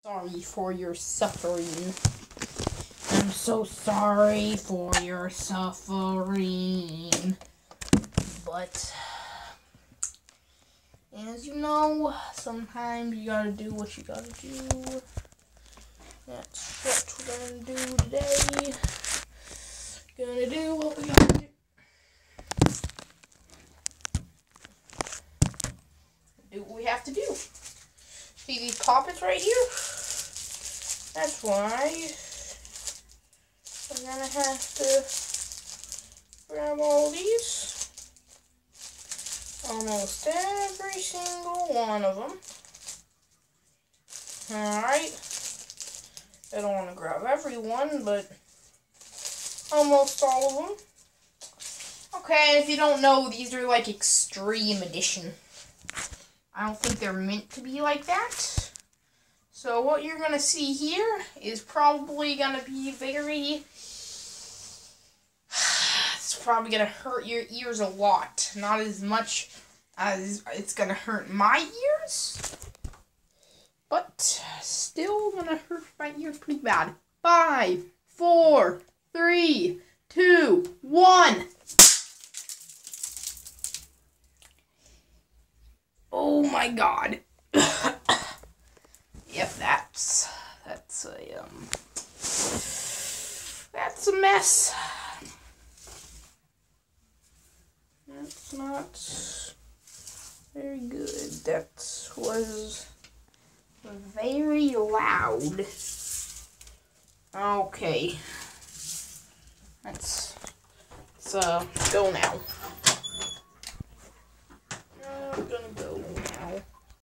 Sorry for your suffering. I'm so sorry for your suffering. But, as you know, sometimes you gotta do what you gotta do. That's what we're gonna do today. Gonna do what we gotta do. Do what we have to do. See these poppets right here? That's why I'm gonna have to grab all these. Almost every single one of them. Alright. I don't want to grab every one, but almost all of them. Okay, if you don't know, these are like Extreme Edition. I don't think they're meant to be like that. So what you're going to see here is probably going to be very... It's probably going to hurt your ears a lot. Not as much as it's going to hurt my ears. But still going to hurt my ears pretty bad. 5, 4, 3, 2, 1. Oh my god. Yep, that's a mess. That's not very good. That was very loud. Okay. Let's go now. I'm gonna go.